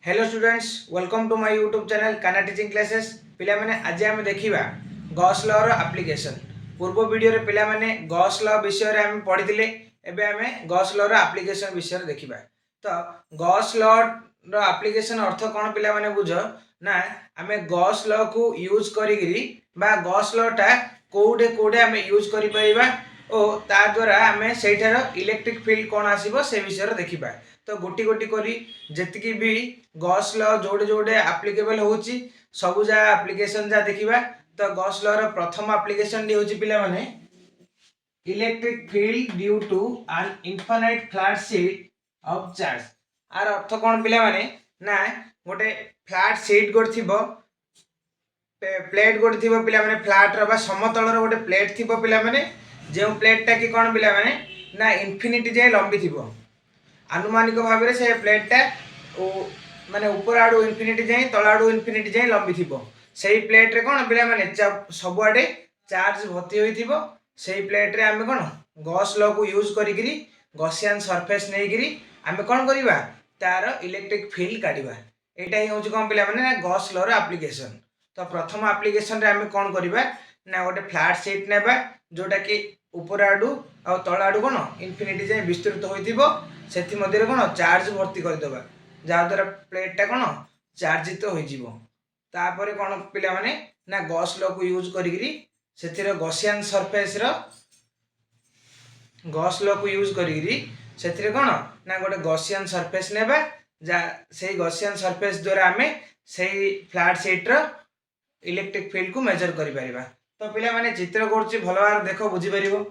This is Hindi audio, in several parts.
Hello students, welcome to my YouTube channel काना टीचिंग क्लासेस। पिला माने आज आम देखा गॉस लॉ रो एप्लीकेशन। पूर्व वीडियो रे पिला माने गॉस लॉ विषय रे आम पढ़िथिले। एबे आमे गॉस लॉ रो एप्लीकेशन विषय रे देखिबा। तो गॉस लॉ रो एप्लीकेशन अर्थ कोन पिला माने बुझो ना। आमे गॉस लॉ को यूज करिगिरी बा गॉस लॉ टा कोडे कोडे आमे यूज करि परिबा ओ ता द्वारा आमे सेठार इलेक्ट्रिक फील्ड कोन आसीबो से विषय रे देखिबा। तो गोटी गोटी करी जेतिकी भी गॉस लॉ जोड़े जोड़े एप्लीकेबल होची सबु जा एप्लीकेशन जा देखिबा। तो गॉस लॉ रो प्रथम एप्लीकेशन डी होची पिला माने electric field due to an infinite flat sheet of charge. आर अर्थ कोन पिला माने ना गोटे फ्लैट शीट गोट थिबो प्लेट गोट थिबो पिला माने फ्लैट रो बा समतल रो गोटे प्लेट थिबो पिला माने जे प्लेट टा की कोन पिला माने ना इन्फिनिटी जे लंबी थिबो। आनुमानिक भाव में से प्लेटा माने ऊपर आड़ू इन्फिनिटी जाए तल आड़ू इन्फिनिटी जाए लंबी थी से प्लेट रे कौन पे मैंने सबुआडे चार्ज भर्ती हो से प्लेट रे आम कौन गॉस लॉ को यूज करी गॉसियन सरफेस नहीं आम कौन करवा तार इलेक्ट्रिक फील्ड काढ़ा। यहाँ ही हूँ कौन पे मैंने गॉस लॉ रो एप्लीकेशन। तो प्रथम एप्लीकेशन रे आम कौन करवा ना गोटे फ्लैट शीट नेबा जोटा कि ऊपर आड़ू आ तल आड़ू कौन इन्फिनिटी जाए विस्तृत हो सेथि मध्य कौन चार्ज भर्ती करदेबा जहाँद्वारा प्लेटा कौन चार्जित हो तापर कौन पिला माने ना गॉस लॉ को यूज करी से गॉसियन सरफेस गॉस लॉ को यूज करी से कौन ना गोटे गॉसियन सरफेस नेबा जा से गॉसियन सरफेस द्वारा आमे से फ्लैट शीट रो इलेक्ट्रिक फील्ड को मेजर करि परिबा। तो पिला माने चित्र करछि भलो भाव देखो बुझी परिबो।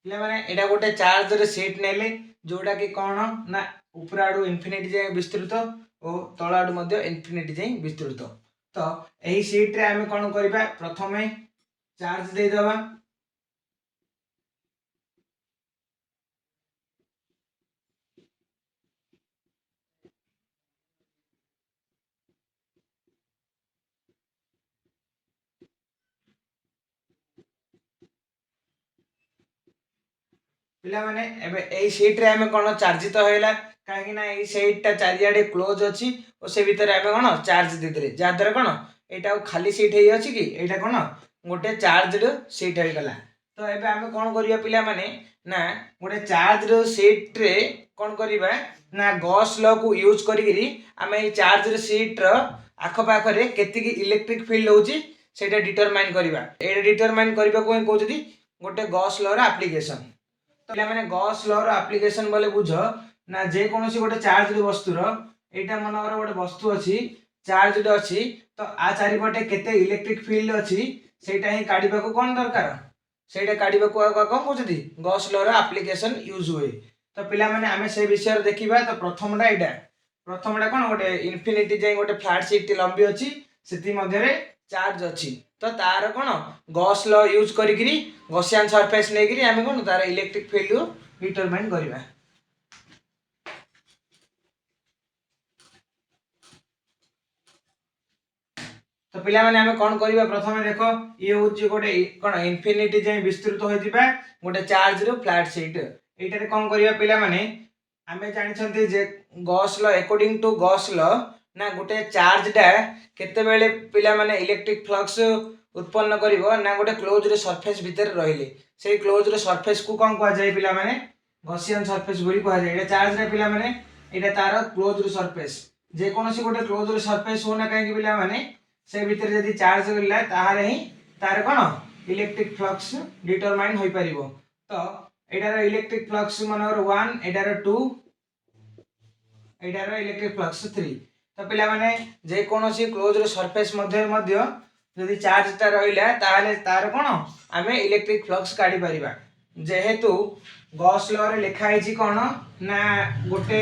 मैंने एटा गोटे चार्ज रे सीट नेले जोटा कि कौन ना ऊपर आड़ू इन्फिनिटी जाए विस्तृत और तल आड़ू मध्य इन्फिनिटी जाए विस्तृत। तो यही सीट रे आमे कौन करबा प्रथमे चार्ज दे दबा पिला माने एबे एई सीट रे आमे कोन चार्जित होइला काहे ना एई सीट टा चारियाडे क्लोज अछि ओ से भीतर आमे कोन चार्ज देतरे जा द्वारा कोन एटा खाली सीट हेई अछि कि एटा कोन गोटे चार्जड सीट हेई गला। तो एबे आमे कोन करिया पिला माने ना गोटे चार्जड सीट रे कोन करिबा ना गॉस लॉ को यूज करिगिरी आमे एई चार्जड सीट रो आखो पाखरे केतिकी इलेक्ट्रिक फील्ड होउची सेटा डिटरमाइन करिबा। एटा डिटरमाइन करिबा को कहउछथि गोटे गॉस लॉ रो एप्लीकेशन। तो मैंने गॉस लॉ रो एप्लीकेशन बोले बुझ ना जे कोनोसी गोटे चार्ज वस्तु रो एटा मनवर गोटे वस्तु अछि चार्ज अछि तो आ चारिपटे केते इलेक्ट्रिक फील्ड अछि सेटा ही काढिबा को कोन दरकार सेटा काढिबा को कोन कहउछथि गॉस लॉ रो एप्लीकेशन यूज हुए। तो पिला माने आमे से विषय रे देखिबा। तो प्रथमडा कोन गोटे इन्फिनिटी जाय गोटे फ्लैट शीट लंबी अछि सेति मध्य रे चार्ज अछि तो तार कोन गॉस लॉ यूज करिगिरी गॉसियन सरफेस नेगिरी आमे कोन तार इलेक्ट्रिक फील्ड को डिटरमाइन करिबा। तो पिला माने आमे कोन करिबा प्रथमे देखो ये होची गोटे कोन इन्फिनिटी जाय विस्तृत हो जिबा गोटे चार्ज रो फ्लैट शीट एटा रे कोन करिबा पिला माने आमे जानि छथि जे Gauss law according to Gauss law ना गोटे चार्ज टा केते बेले पिला माने इलेक्ट्रिक फ्लक्स उत्पन्न करिवो ना गोटे क्लोज रो सरफेस भीतर रहिले से क्लोज रो सरफेस को कोन कहा जाय पिला माने गॉसियन सरफेस बोली कहा जाय। एटा चार्ज रे पिला माने एटा तार क्लोज रो सरफेस जे कोनोसी गोटे क्लोज रो सरफेस होना काहे कि पिला माने से भीतर यदि चार्ज गला ताहारे ही तार कोन इलेक्ट्रिक फ्लक्स डिटरमाइन होई परिबो। तो एटार इलेक्ट्रिक फ्लक्स मनवर 1 एटार 2 एटार इलेक्ट्रिक फ्लक्स 3। तो पिला माने जे कोनोसी क्लोज रो सरफेस मध्य यदि चार्ज ता रहिला ताहाले तार कोन आमे इलेक्ट्रिक फ्लक्स काढी परिबा। जेहेतु गॉस लॉ रे लिखा है कोन ना गोटे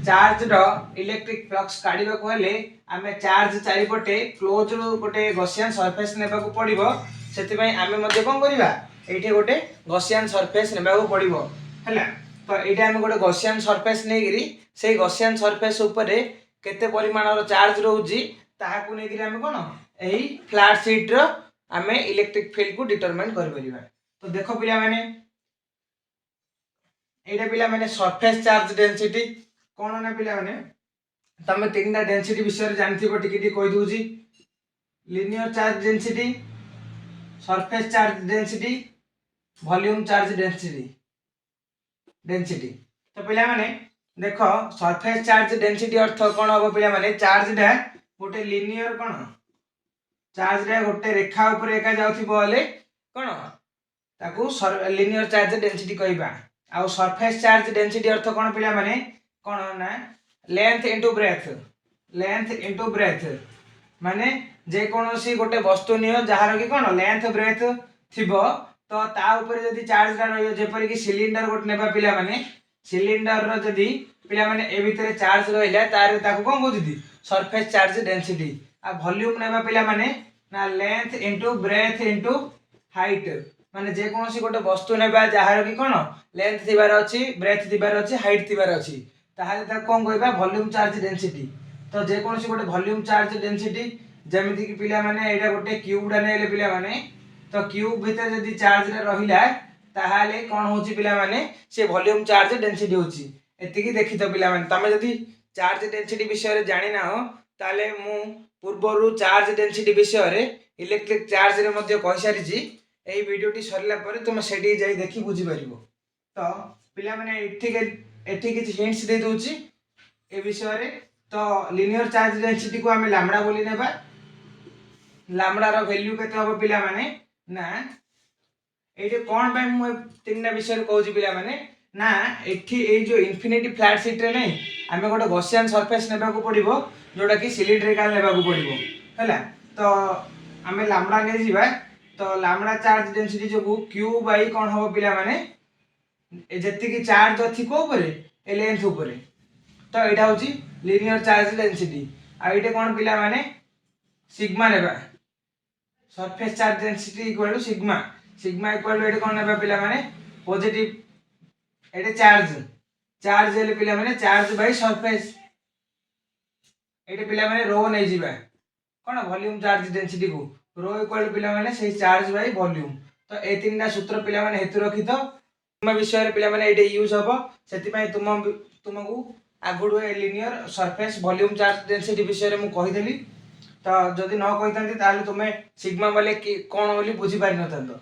चार्ज रो इलेक्ट्रिक फ्लक्स काढिबा को हेले आमे चार्ज चारिपटे क्लोज रो गोटे गॉसियन सरफेस नेबा को पड़िबो से आम कौन करवा ये गोटे गसियान सरफेस ने पड़ो है। तो ये आम गोटे गसियान सरफेस नहीं से गसियान सरफेस उपरे केते परिमाण चार्ज रोचे ताकू नहीं आम कौन यही फ्लैट सीट आम इलेक्ट्रिक फील्ड को डिटरमाइन कर। तो देख पिला माने एटा पिला माने सरफेस चार्ज डेंसिटी कौन ना पिला माने तमे तीनटा डेंसिटी विषय जानथिबो टिके कहि दूची। Linear charge density, surface charge density, volume charge density. तो पिला माने देखो सरफेस चार्ज डेंसिटी अर्थ कौन हम पिला माने चार्ज डा गोटे लिनियर कौन चार्ज डा गोटे रेखा ऊपर एका जाउथिबो हले कौन ताकू लिनियर चार्ज डेंसिटी कहबा। आउ सरफेस चार्ज डेंसिटी अर्थ कौन पिला माने कौन ना length into breadth, length into breadth माने जे कोनोसी गोटे वस्तु नियो जहार कि कौन लेंथ ब्रेथ थिबो तो ता ऊपर जदी चार्ज रा रहियो जेपर कि सिलिंडर गोटे नेबा पिला माने सिलिंडर रो जदी पिला माने ए भितरे चार्ज रहिला तारे ताकू कोन कहउती सरफेस चार्ज डेंसिटी। आ वॉल्यूम नेबा पिला माने ना length into breadth into height माने जे कोनोसी गोटे वस्तु नेबा जहार कि कौन लेंथ थिबार अछि ब्रेथ थिबार अछि हाइट थिबार अछि ताहाले ता कोन कहबा वॉल्यूम चार्ज डेंसिटी। तो जे कोनोसी गोटे वॉल्यूम चार्ज डेंसिटी जेमिति कि पिला माने एटा गोटे क्यूब डा नेले पिला माने तो क्यूब भीतर जदी चार्ज रे रहिला ताहाले कोन होची पिला माने से वॉल्यूम चार्ज डेंसिटी होची। एतिकी देखि तो पिला माने तमे जदी चार्ज डेंसिटी विषय रे जानि ना हो ताले मु पूर्वरु चार्ज डेंसिटी विषय रे इलेक्ट्रिक चार्ज रे मध्ये कहि सारी छी। एई वीडियोटी सरला परे तुम सेठी जाई देखि बुझी परिबो। तो पिला माने एठी किछि हिंट्स दे दोची ए विषय रे। तो लिनियर चार्ज डेंसिटी को हमें लैम्बडा बोली नेबा। लैम्बडा रो वैल्यू केते हो पिला माने ना एठी कोन बे मु तीनटा विषय कहूची पिला माने ना एठी ए जो इन्फिनिटी फ्लैट शीट रे नै हमें गोटे गॉसियन सरफेस नेबा को पड़िबो जोटा कि सिलिंड्रिकल नेबा को पड़िबो हैला। तो हमें लैम्बडा नै जिबा तो लैम्बडा चार्ज डेंसिटी जो q बाई कोन हो पिला माने ए जति कि चार्ज अछि को ऊपर ए लेंथ ऊपर तो एटा होची लिनियर चार्ज डेंसिटी। आ एटे कोन पिला माने सिग्मा नेबा surface charge density equal to sigma. Sigma equal to एटे कोन नेबा पिला माने पॉजिटिव एटे चार्ज चार्ज हेले पिला माने चार्ज बाय सरफेस एटे पिला माने रो नै जिबा कोन वॉल्यूम चार्ज डेंसिटी को रो इक्वल टू पिला माने से चार्ज बाय वॉल्यूम। तो ए तीनटा सूत्र पिला माने हेतु रखि तो तुम विषय रे पिला माने एटे यूज हबो सेति पय तुमको आगुडो ए linear surface volume charge density विषय रे मु कहि देली। तो जदि न कहि तांती ताले तुमे सिग्मा वाले कि कोन बोली बुझी पारि न तांतो।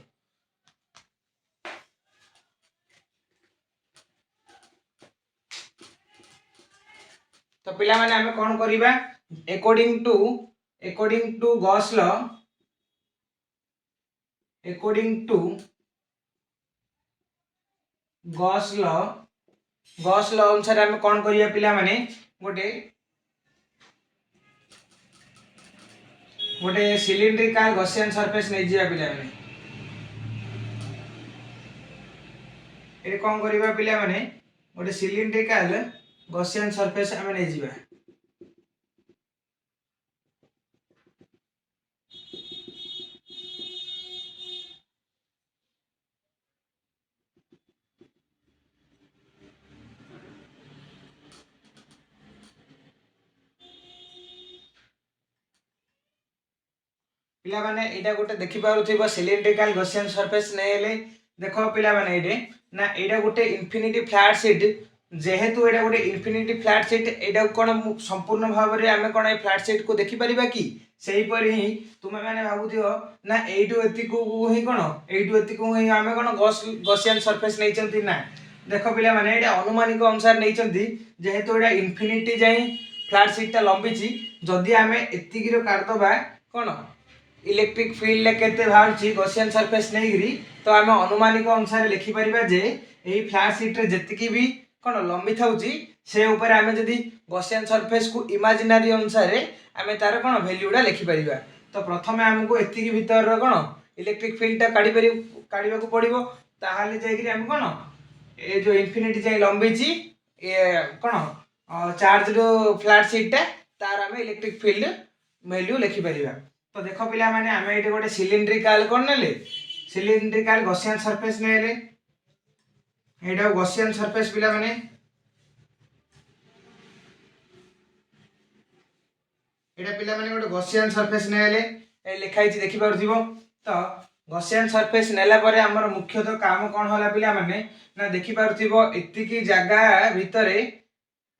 तो पिला माने हमें कोन करिबा according to Gauss law Gauss law अनुसार हमें कोन करिया पिला माने गोटे सिलिंड्रिकल गॉसियन सरफेस नै जिया पिला माने ए कोन करिबा पिला माने गोटे सिलिंड्रिकल गॉसियन सरफेस हमें नै जिबा। पिला माने एटा गोटे देखि पारुथिबो सिलिंड्रिकल गॉसियन सरफेस नेले देखो पिला माने एटे ना एटा गोटे इन्फिनिटी फ्लैट शीट जेहेतु एटा गोटे इन्फिनिटी फ्लैट शीट एटा कोन संपूर्ण भाव रे हमें कोन ए फ्लैट शीट को देखि परिबा कि सेही पर ही तुमे माने भाबुथियो ना एटू एति को ही कोन एटू एति को ही हमें कोन गॉसियन सरफेस नै चंती ना। देखो पिला माने एटा अनुमानिक अनुसार नै चंती जेहेतु एटा इन्फिनिटी जाई फ्लैट शीट ता लंबी छी जदी हमें एति गिरो काट दबा कोन इलेक्ट्रिक फील्ड केते बाहरची गॉसियन सरफेस नै गिरी तो आमे अनुमानिक अनुसार लिखि परिबा जे एही फ्लैट शीट रे जतिकी भी कोन लंबी थाउची से ऊपर आमे जदी गॉसियन सरफेस को इमेजिनरी अनुसार आमे तार कोन वैल्यूडा लिखि परिबा। तो प्रथमे हमको एतिकी भीतर रो कोन इलेक्ट्रिक फील्ड ता काढिबा को पड़िबो ताहाले जाय गिरी हम कोन ए जो इन्फिनिटी जाय लंबी छी ए कोन चार्ज रो फ्लैट शीट ता तार आमे इलेक्ट्रिक फील्ड वैल्यू लिखि परिबा। तो देख पिला माने आमे एटे गोटे सिलिंड्रिकल कोन नेले सिलिंड्रिकल गॉसियन सरफेस नेले एटा गॉसियन सरफेस पिला माने एटा पिला माने गोटे गॉसियन सरफेस नेले ए लिखाई छि देखि पारथिबो तो गॉसियन सरफेस नेला परे हमर मुख्यतः काम कोन होला पिला माने ना देखि पारथिबो एतिकी जगह भितरे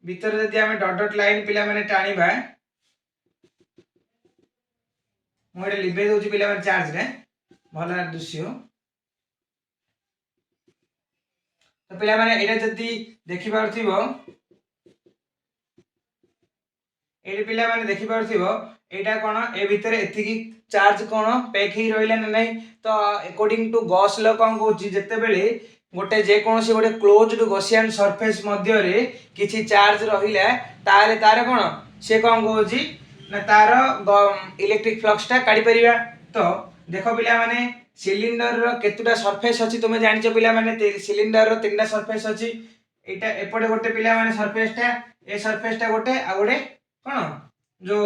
भितर जदि आमे डॉट डॉट लाइन पिला माने टाणीबा मोडे लिबे दोची पिला माने चार्ज रे भला दृश्य तो पिला माने एटा जदि देखि पारथिबो एडी पिला माने देखि पारथिबो एटा कोन ए भितरे एतिकी चार्ज कोन पैक ही रहिला न नै तो अकॉर्डिंग टू गॉस लॉ कोन कहूची जते बेले गोटे जे कोनसी गोटे क्लोज्ड गॉसियन सरफेस मध्य रे किछि चार्ज रहिला ताले तार कोन से कोन कहूची ना तार इलेक्ट्रिक फ्लक्स टा काढी परिबा तो देखो पिला माने सिलिंडर रो केतुटा सरफेस अछि तुमे जानिचो पिला माने सिलिंडर रो तीनटा सरफेस अछि एटा एपटे गोटे पिला माने सरफेस टा ए सरफेस टा गोटे आ गोटे कोन जो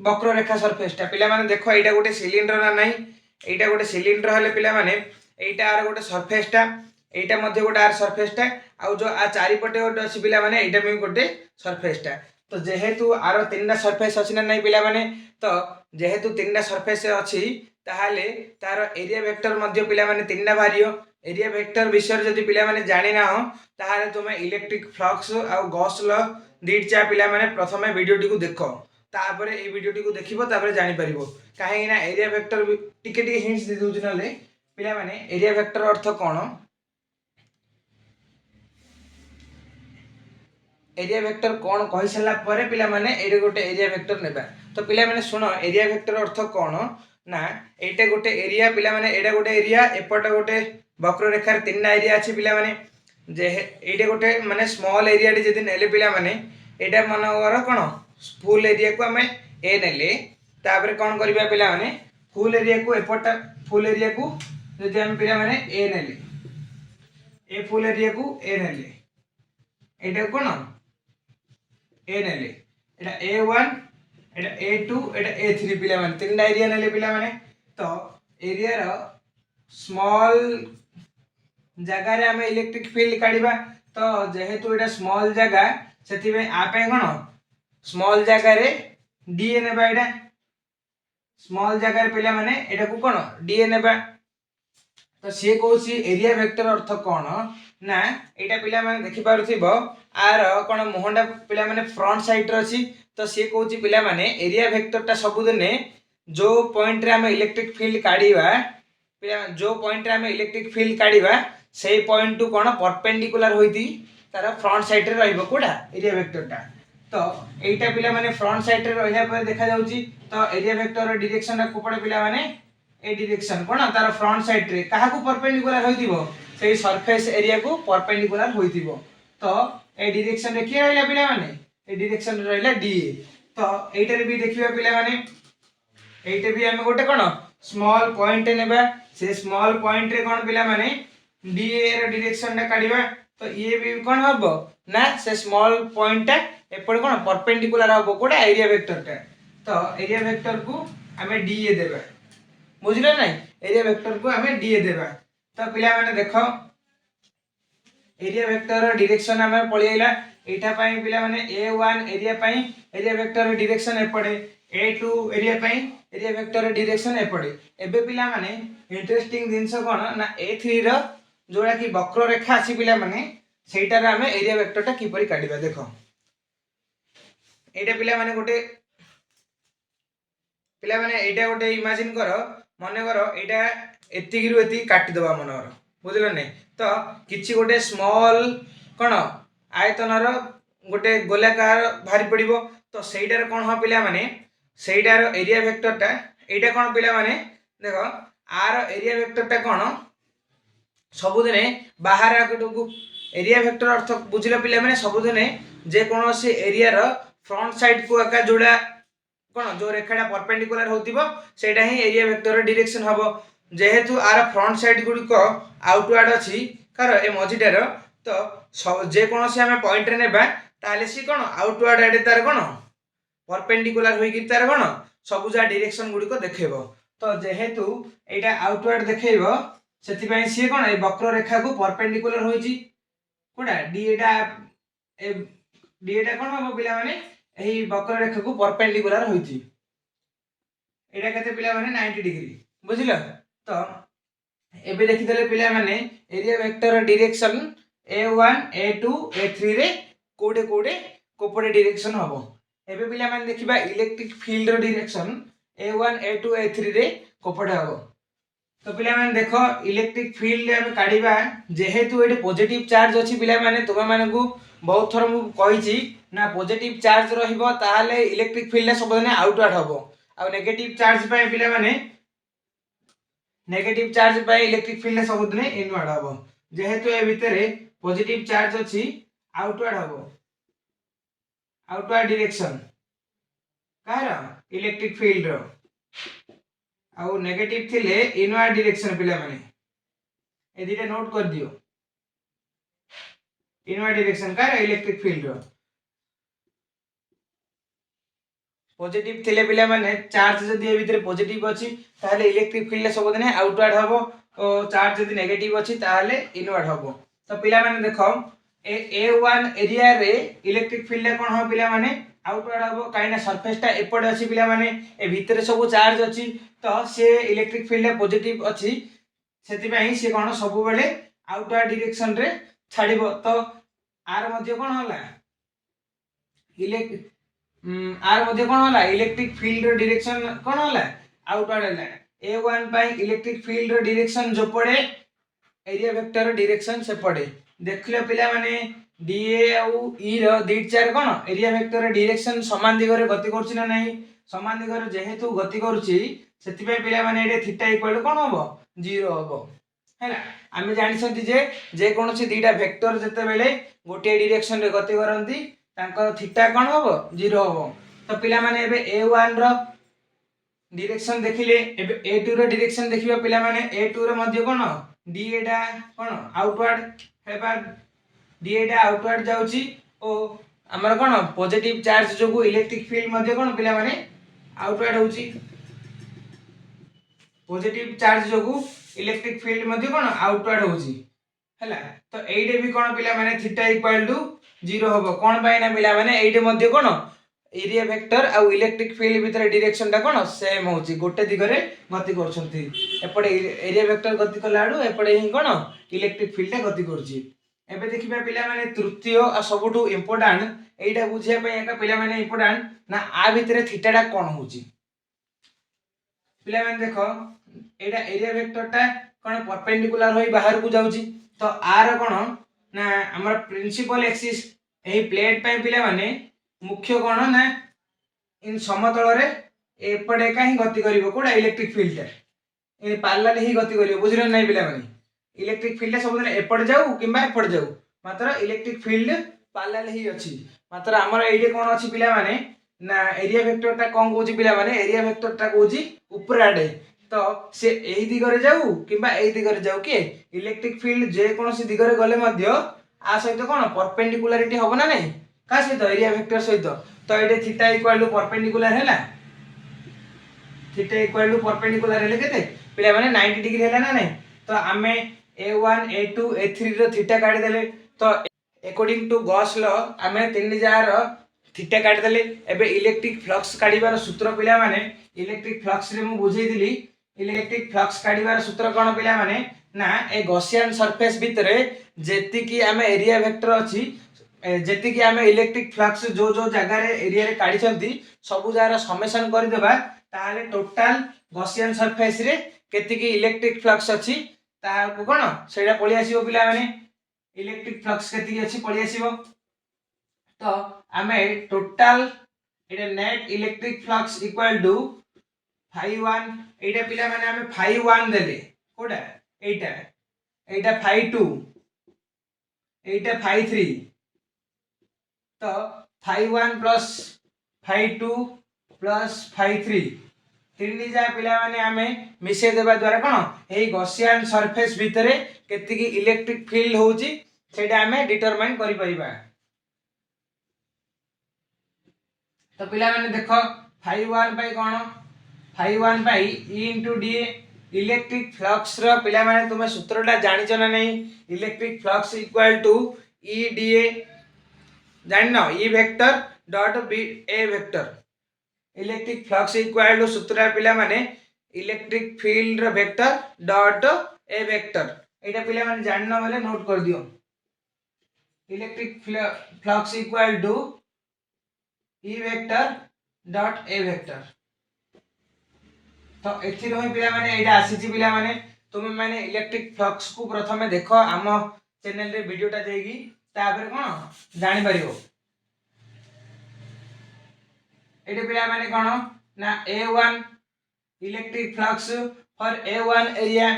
वक्र रेखा सरफेस टा पिला माने देखो एटा गोटे सिलिंडर ना नाही एटा गोटे सिलिंडर हले पिला माने एटा आर गोटे सरफेस टा एटा मध्ये गोटे आर सरफेस टा आ जो आ चारि पटे गोटे अछि पिला माने एटा में गोटे सरफेस टा तो जेहेतु आर तीनटा सरफेस अछि ना नाही पिला माने तो जेहेतु तीनटा सरफेस अछि ताहाले तार एरिया वेक्टर मध्ये पिला माने तीनटा भारियो एरिया वेक्टर विषय जदि पिला माने जानि ना हो ताहाले तुमे इलेक्ट्रिक फ्लक्स आ गॉस लॉ दीटा पिला माने प्रथमे वीडियोटी को देखो तापरे ए वीडियोटी को देखिबो तापरे जानि परिबो काहे ना एरिया वेक्टर टिके टिके हिंट्स दे दोछ नले पिला माने एरिया वेक्टर अर्थ कोन एरिया वेक्टर कोन कहि सला परे पिला माने एडे गोटे एरिया वेक्टर नेबा तो पिला माने सुनो एरिया वेक्टर अर्थ कोन ना एटे गोटे एरिया पिला माने एडा गोटे एरिया एपटा गोटे वक्र रेखार तीनटा एरिया अछि पिला माने जे एडे गोटे माने स्मॉल एरिया डी जदि नेले पिला माने एडा मनवर कोन फुल एरिया को हमें ए नेले तापर कोन करबा पिला माने फुल एरिया को एपटा फुल एरिया को जदि हम पिला माने ए नेले ए फुल एरिया को ए नेले एटा कोन ए नेले एटा A1 एटा A2 एटा A3 पिला माने तीनटा एरिया नेले पिला माने तो एरिया रो स्मॉल जगह रे हमें इलेक्ट्रिक फील्ड काढिबा तो जेहेतु एटा स्मॉल जगह सेति में आपे कोन स्मॉल जगह रे डीए नेबा एटा स्मॉल जगह रे पिला माने एटा को कोन डीए नेबा तो से कोसी एरिया वेक्टर अर्थ कोन ना एटा पिला माने देखि पारुथिबो आर कोन मोहंडा पिला माने फ्रंट साइड रे अछि तो से कोची पिला माने एरिया वेक्टर टा सब दिने जो पॉइंट रे हम इलेक्ट्रिक फील्ड काढिबा पिला जो पॉइंट रे हम इलेक्ट्रिक फील्ड काढिबा से पॉइंट टू कोन परपेंडिकुलर होइती तार फ्रंट साइड रे रहइबो कोडा एरिया वेक्टर टा तो एटा पिला माने फ्रंट साइड रे रहिया पर देखा जाउची तो एरिया वेक्टर रो डायरेक्शन टा कोपडे पिला माने ए डायरेक्शन कोन तार फ्रंट साइड रे काहा को परपेंडिकुलर होइतिबो सेही सरफेस एरिया को परपेंडिकुलर होइतिबो तो ए डायरेक्शन रे के रहइला पिला माने ए डायरेक्शन रे रहइला डी तो एटा रे भी देखिबा पिला माने एटा भी हम गोटे कोन स्मॉल पॉइंट नेबा से स्मॉल पॉइंट रे कोन पिला माने डी रो डायरेक्शन टा काढिबा तो ये भी कोन हबो ना से स्मॉल पॉइंट टा एपड कोन परपेंडिकुलर हबो कोडा एरिया वेक्टर टा तो एरिया वेक्टर को हमें डी देबा बुझले नै एरिया वेक्टर को हमें डी देबा तो पिला माने देखो एरिया वेक्टर रो डायरेक्शन हमें पळियला एटा पई पिला माने A1 एरिया पई एरिया वेक्टर रो डायरेक्शन एपडे A2 एरिया पई एरिया वेक्टर रो डायरेक्शन एपडे एबे पिला माने इंटरेस्टिंग जिंस कोन ना A3 रो जोडा की वक्र रेखा अछि पिला माने सेटा रे हमें एरिया वेक्टर टा किपरि काढिबा देखो एटा पिला माने गोटे पिला माने एटा गोटे इमेजिन करो मने करो एटा एतिगिरु एति काटि दबा मन करो बुझलो नै तो किछि गोटे स्मॉल कोन आयतन रो गोटे गोलाकार भारी पड़िबो तो सेइडार कोन हो पिला माने सेइडार एरिया वेक्टर टा एटा कोन पिला माने देखो आर एरिया वेक्टर टा कोन सब दिने बाहर आकटू एरिया वेक्टर अर्थ बुझिला पिला माने सब दिने जे कोनोसी एरिया रो फ्रंट साइड को आका जोड़ा कोन जो रेखाटा परपेंडिकुलर होतिबो सेटा ही एरिया वेक्टर रो डायरेक्शन हबो जेहेतु आर फ्रंट साइड गुडी को आउटवर्ड अछि कार ए मजिटार तो जे कोनोसी हमें पॉइंट रे नेबा ताले सी कोन आउटवर्ड आडे तार कोन परपेंडिकुलर होई कि तार कोन सबु जा डायरेक्शन गुडी को देखैबो। तो जेहेतु एटा आउटवर्ड देखैबो सेति पई सी कोन ए वक्र रेखा को परपेंडिकुलर होईची कोडा डी एटा ए डी एटा कोन हो पिला माने एही वक्र रेखा को परपेंडिकुलर होईची एटा केते पिला माने 90 डिग्री बुझिलो। तो एबे देखि देले पिला माने area vector direction a1 a2 a3 रे कोडे कोडे कोपडे डायरेक्शन हबो। एबे पिला माने देखिबा इलेक्ट्रिक फील्ड रो डायरेक्शन a1 a2 a3 रे कोपडे हबो। तो पिला माने देखो इलेक्ट्रिक फील्ड हम काढिबा जेहेतु एटे पॉजिटिव चार्ज अछि पिला माने तुम माने को बहुत थर मु कहिची ना पॉजिटिव चार्ज रहिबो ताहाले इलेक्ट्रिक फील्ड सबदिने आउटवर्ड हबो आ नेगेटिव चार्ज पय पिला माने नेगेटिव चार्ज पय इलेक्ट्रिक फील्ड सबदिने इनवर्ड हबो। जेहेतु ए भितरे पॉजिटिव चार्ज अछि आउटवर्ड हबो आउटवर्ड डायरेक्शन कार इलेक्ट्रिक फील्ड रो आउ नेगेटिव थिले इनवर्ड डायरेक्शन पिला माने ए दिटा नोट कर दियो इनवर्ड डायरेक्शन कार इलेक्ट्रिक फील्ड रो पॉजिटिव थिले पिला माने चार्ज जदी ए भितरे पॉजिटिव अछि ताहाले इलेक्ट्रिक फील्ड सबदिने आउटवर्ड हबो और चार्ज जदी नेगेटिव अछि ताहाले इनवर्ड हबो। तो पिला माने देखो a1 एरिया रे इलेक्ट्रिक फील्ड कोन हो पिला माने आउटवर्ड हबो काइना सरफेस टा एपड अछि पिला माने ए भितरे सब चार्ज अछि तो से इलेक्ट्रिक फील्ड पॉजिटिव अछि सेति पई से कोन सब बेले आउटवर्ड डायरेक्शन रे छाडिबो। तो आर मध्ये कोन होला आर मध्ये कोन होला इलेक्ट्रिक फील्ड रो डायरेक्शन कोन होला आउटवर्ड होला a1 पई इलेक्ट्रिक फील्ड रो डायरेक्शन जो पड़े एरिया वेक्टर रो डायरेक्शन से पड़े देखले पिला माने डीए au ई रो दिट चार कोन एरिया वेक्टर रो डायरेक्शन समान दिगरे गति करछि ना नहीं समान दिगरे जेहेतु गति करछि सेति पई पिला माने एटे थीटा इक्वल कोन होबो 0 होबो हैला। आमे जानि सथि जे कोनोसी दीटा वेक्टर जते बेले गोटे डायरेक्शन रे गति करंती तांकर थीटा कोन होबो 0 होबो। तो पिला माने एबे a1 रो डायरेक्शन देखिले एबे a2 रो डायरेक्शन देखिबा पिला माने a2 रो मध्य कोन d एटा कोन आउटवर्ड हेबा d एटा आउटवर्ड जाउची ओ हमर कोन पॉजिटिव चार्ज जोगु इलेक्ट्रिक फील्ड मध्य कोन पिला माने आउटवर्ड होउची पॉजिटिव चार्ज जोगु इलेक्ट्रिक फील्ड मध्य कोन आउटवर्ड होउची हैला। तो एइडे भी कोन पिला माने थीटा इक्वल टू 0 होबो कोन पाइना पिला माने एइडे मध्य कोन एरिया वेक्टर आ इलेक्ट्रिक फील्ड भीतर डायरेक्शन टा कोन सेम होउची गोटे दिगरे गति करछंती एपडे एरिया वेक्टर गति कलाडू एपडे ही कोन इलेक्ट्रिक फील्ड टा गति करछि। एबे देखिबा पिला माने तृतीय आ सबटु इंपोर्टेंट एइडा बुझिया पय एका पिला माने इंपोर्टेंट ना आ भीतर थीटा टा कोन होउची पिला माने देखो एडा एरिया वेक्टर टा कोन परपेंडिकुलर होई बाहर को जाउची तो आर कोन ना हमर प्रिंसिपल एक्सिस एही प्लेट पय पिला माने मुख्य कोन ना इन समतल रे एपडे का ही गति करिवो कोडा इलेक्ट्रिक फील्ड टा ए पैरेलल ही गति करिवो बुझिरो नै पिला माने इलेक्ट्रिक फील्ड सब दिन एपड जाऊ किबा एपड जाऊ मात्र इलेक्ट्रिक फील्ड पैरेलल ही अछि मात्र हमर एइडे कोन अछि पिला माने ना एरिया वेक्टर टा कोन कोछि पिला माने एरिया वेक्टर टा कोछि ऊपर आडे तो से एही दिगरे जाऊ किबा एही दिगरे जाऊ के इलेक्ट्रिक फील्ड जे कोनोसी दिगरे गले मध्य आ सहित कोन परपेंडिकुलरिटी होबो ना नै का सहित एरिया वेक्टर सहित। तो एटे थीटा इक्वल टू परपेंडिकुलर हैला थीटा इक्वल टू परपेंडिकुलर हेले केते पिला माने 90 डिग्री हैला ना नै। तो आमे a1 a2 a3 रो थीटा काढी देले तो अकॉर्डिंग टू गॉस लॉ आमे तीन जार थीटा काढी देले एबे इलेक्ट्रिक फ्लक्स काढीबार सूत्र पिला माने इलेक्ट्रिक फ्लक्स रे मु बुझेई दिली इलेक्ट्रिक फ्लक्स काढीबार सूत्र कोन पिला माने ना ए गॉसियन सरफेस भितरे जेति की आमे एरिया वेक्टर अछि जेति की आमे इलेक्ट्रिक फ्लक्स जो जो जगह रे एरिया रे काढी छंती सबु जार समेशन कर देबा ताहाले टोटल गॉसियन सरफेस रे केति की इलेक्ट्रिक फ्लक्स अछि ताहा को कोन सेडा पळि आसीबो पिला माने इलेक्ट्रिक फ्लक्स केति की अछि पळि आसीबो। तो आमे टोटल एटा net electric flux equal to phi1 एटा पिला माने आमे phi1 देले कोडा एटा एटा phi2 एटा phi3 तो phi1 plus phi2 plus phi3 तीन जा पिला माने आमे मिसे देबा द्वारा कोन एही गॉसियन सरफेस भितरे केति की इलेक्ट्रिक फील्ड होउची सेटा आमे डिटरमाइन करि परिबा। तो पिला माने देखो फाइव वन पाई कौन फाइव वन पाई E into D electric flux रो पिला माने तुमे सूत्रटा जानिଛ ना नहीं electric flux equal to E D A जान न E vector dot B A vector electric flux equal to सूत्र पिला माने इलेक्ट्रिक फील्ड रो वेक्टर डॉट ए वेक्टर एटा पिला माने जानना वाले नोट कर दियो electric flux equal to E vector dot A vector तो एथि रही पिला माने एटा आसीची पिला माने तुम माने इलेक्ट्रिक फ्लक्स को प्रथमे देखो आम चैनल रे वीडियोटा देगी तापर कोन जानि परियो एटे पिला माने कोन ना A1 electric flux for A1 area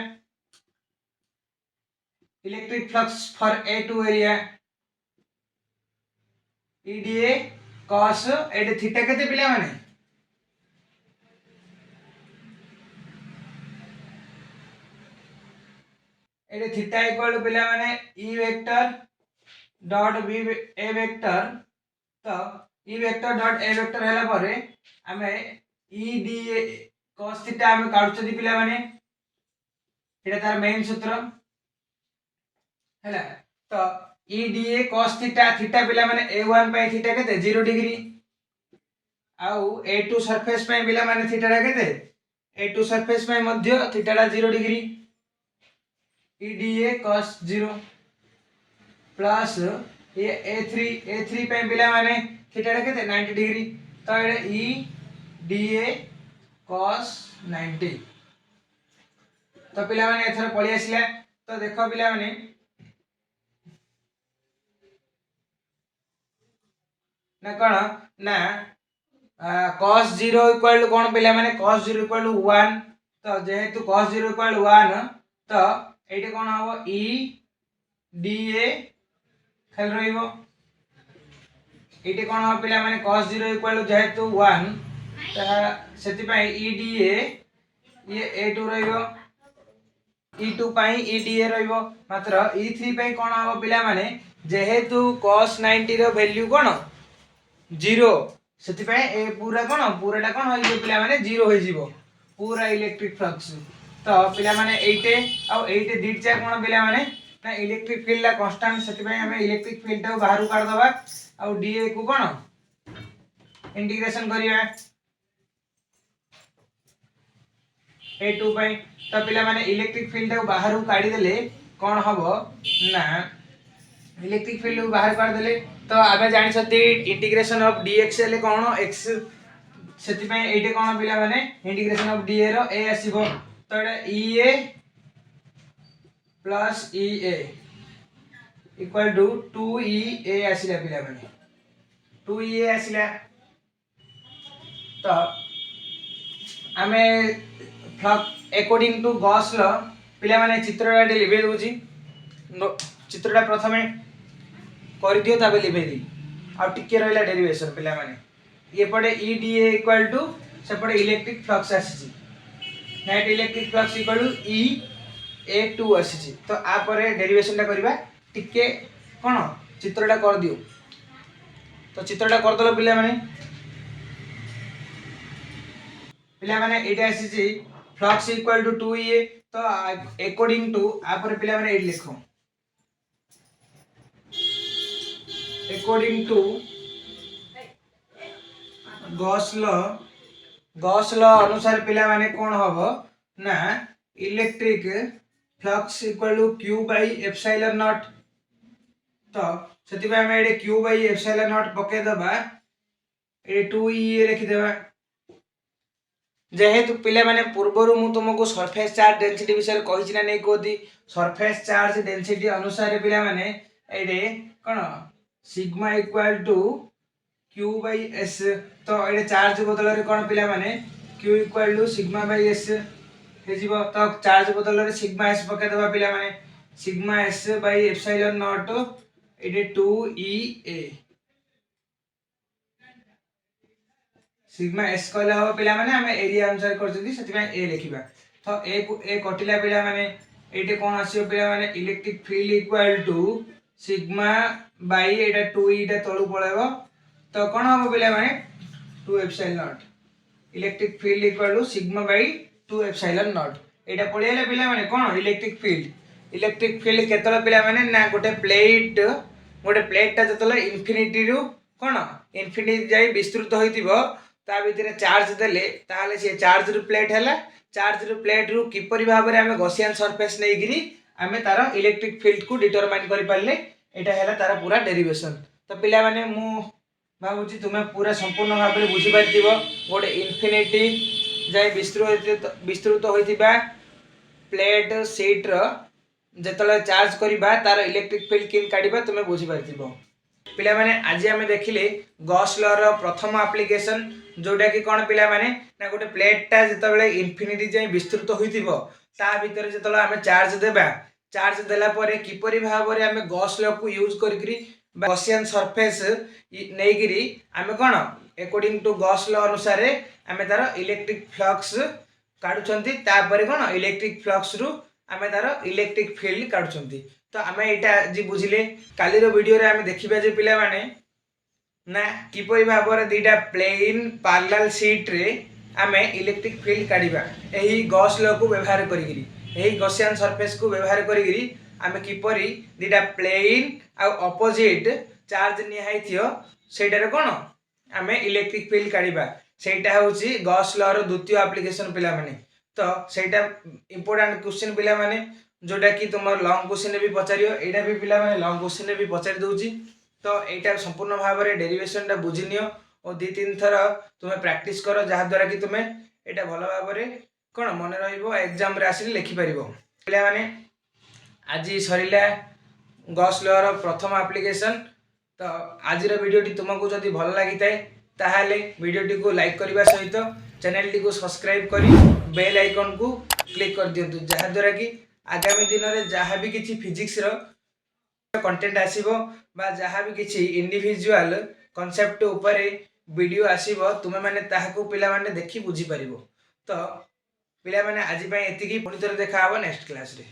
electric flux for A2 area EDA cos Ete theta केते पिला माने एटे थीटा इक्वल टू पिला माने E vector dot B A vector तो E vector dot A vector हैला परे हमें EDA cos थीटा हम काढुछथि पिला माने एटा तार मेन सूत्र हैला तो EDA cos थीटा थीटा पिला माने A1 पे थीटा केते 0 डिग्री आउ A2 सरफेस पे पिला माने थीटा रा केते A2 सरफेस पे मध्य थीटा रा 0 डिग्री EDA cos 0 प्लस ये A3 पे पिला माने थीटा रा केते 90 डिग्री तो एटा EDA cos 90 तो पिला माने एथर पळी आसिला तो देखो पिला माने ना कौन ना cos 0 इक्वल टू कौन पिला माने cos 0 इक्वल टू 1 तो जेहेतु cos 0 इक्वल टू 1 तो एटे कौन हबो E DA खेल रहिबो एटे कौन हबो पिला माने cos 0 इक्वल टू जेहेतु 1 ता सेति पई E DA ये A2 रहिबो E2 पई EDA रहिबो मात्र E3 पई कौन हबो पिला माने जेहेतु cos 90 रो वैल्यू कौन 0 सेति पई ए पूरा पूराटा कोन होई पिला माने 0 होई जीवो पूरा इलेक्ट्रिक फ्लक्स तो पिला माने एइटे आ एइटे दीटा कोन पिला माने ना इलेक्ट्रिक फील्ड ला कांस्टेंट सेति पई हमें इलेक्ट्रिक फील्ड को बाहर काढ दबा आ डीए को कोन इंटीग्रेशन करिया A2 पई तो पिला माने इलेक्ट्रिक फील्ड को बाहर काढी देले कोन हबो ना इलेक्ट्रिक फील्ड को बाहर काढ देले तो आबे जानि सती इंटीग्रेशन ऑफ dx ले कोन x सेति पई एटे कोन पिला माने इंटीग्रेशन ऑफ dA रो a आसीबो तो एटा EA plus EA equal to 2EA आसीला पिला माने 2EA आसीला तो हमें flux according to Gauss law पिला माने चित्रटा लिबे दोची चित्रटा प्रथमे कर दियो ताबे लिबे दी आ टिके रहला डेरिवेशन पिला माने ये पड़े EDA इक्वल टू से पड़े इलेक्ट्रिक फ्लक्स आसी net electric flux equal to A2 आसी तो आ परे डेरिवेशन टा करबा टिके कोन चित्रटा कर दियो तो चित्रटा कर दलो पिला माने एटा आसी फ्लक्स इक्वल टू 2EA तो अकॉर्डिंग टू आ परे पिला माने एट लिखो according to गॉस लॉ अनुसार पिला माने कोन हबो ना electric flux equal to q by epsilon naught तो सेति बे हम एडे q बाय एप्सिलॉन नॉट पके दबा ए 2e लिखि देबा जेहेतु पिला माने पूर्वरु मु तुमको सरफेस चार्ज डेंसिटी विषय कहि छिना नै कोदी सरफेस चार्ज डेंसिटी अनुसार पिला माने एडे कोन sigma equal to q by s तो एडे चार्ज बदल रे कोन पिला माने q equal to sigma by s हे जीवो तो चार्ज बदल रे सिग्मा s पके दबा पिला माने sigma s by epsilon naught एडे 2EA सिग्मा s कहला हो पिला माने हम एरिया अनुसार कर जदी सेति में a लिखिबा तो a को a कटिला पिला माने एटे कोन आसीयो पिला माने electric field equal to sigma by एटा 2e टा तळु पळेबो तो कोन हो पिला माने 2 epsilon naught electric field equal to sigma by 2 epsilon naught एटा पळियाले पिला माने कोन इलेक्ट्रिक फील्ड केतल पिला माने ना गोटे प्लेट ता जतले इन्फिनिटी रु कोन इन्फिनिटी जाई विस्तृत होइतिबो ता भितरे चार्ज देले ताले से चार्ज रु प्लेट हैला चार्ज रु प्लेट रु किपरि भाबरे हमें गॉसियन सरफेस नै गिरी हमें तार इलेक्ट्रिक फील्ड को डिटरमाइन करि पाले एटा हैला तार पूरा डेरिवेशन तो पिला माने मु भाबुची तुमे पूरा संपूर्ण भाबरे बुझी पारथिबो गोटे इन्फिनिटी जाई विस्तृत होइतिबा प्लेट शीट रो जेतले चार्ज करिबा तार इलेक्ट्रिक फील्ड किन काढिबा तुमे बुझी पारथिबो पिला माने आज आमे देखिले गॉस लॉ रो प्रथम एप्लीकेशन जोटा कि कोन पिला माने ना गोटे प्लेट ता जेतबेले इन्फिनिटी जाई विस्तृत होइतिबो ता भीतर जेतले आमे चार्ज देबा चार्ज देला परे किपरि भाबरे आमे गॉस लॉ को यूज करिकरी गॉसियन सरफेस नेगिरी आमे कोन अकॉर्डिंग टू गॉस लॉ अनुसार आमे तार इलेक्ट्रिक फ्लक्स काढुछंती तापरे कोन इलेक्ट्रिक फ्लक्स रु आमे तार इलेक्ट्रिक फील्ड काढुछंती तो आमे एटा जी बुझिले काली रो वीडियो रे आमे देखिबा जे पिला माने ना किपरि भाबरे दीटा प्लेन पैरेलल शीट रे आमे इलेक्ट्रिक फील्ड काढिबा एही गॉस लॉ को व्यवहार करिगिरी एही गॉसियन सरफेस को व्यवहार करिगिरी आमे किपरि दीटा प्लेन आ ऑपोजिट चार्ज निहाइथियो सेटारे कोन आमे इलेक्ट्रिक फील्ड काढिबा सेटा होची गॉस लॉ रो द्वितीय एप्लीकेशन पिला माने तो सेटा इंपोर्टेंट क्वेश्चन पिला माने जोटा कि तुमर लॉन्ग क्वेश्चन भी पचारियो एटा भी पिला माने लॉन्ग क्वेश्चन भी पचारि दोची तो एटा संपूर्ण भाबरे डेरिवेशन टा बुझिनियो और 2-3 थर तुमे प्रैक्टिस करो जहा द्वारा कि तुमे एटा भलो भाबरे कोन मने रहइबो एग्जाम रे आसी लिखि परिबो पिला माने आज सरिला गॉस लॉ रो प्रथम एप्लीकेशन तो आज वीडियो तुमको जदि भल लगी थाए ताहाले वीडियो को लाइक करने सहित चैनल टी को सब्सक्राइब करी बेल आइकन को क्लिक कर दियंतु जहा द्वारा कि आगामी दिन में जहाँ भी किसी फिजिक्स रो कंटेंट आसीबो बा जहाँ भी किसी इंडिविजुअल कांसेप्ट ऊपर वीडियो आसीबो तुमे माने ताहाको पिला माने देखि बुझी परिबो तो पिला माने आज पय एतिकी पुनी थोर देखा हबो नेक्स्ट क्लास रे।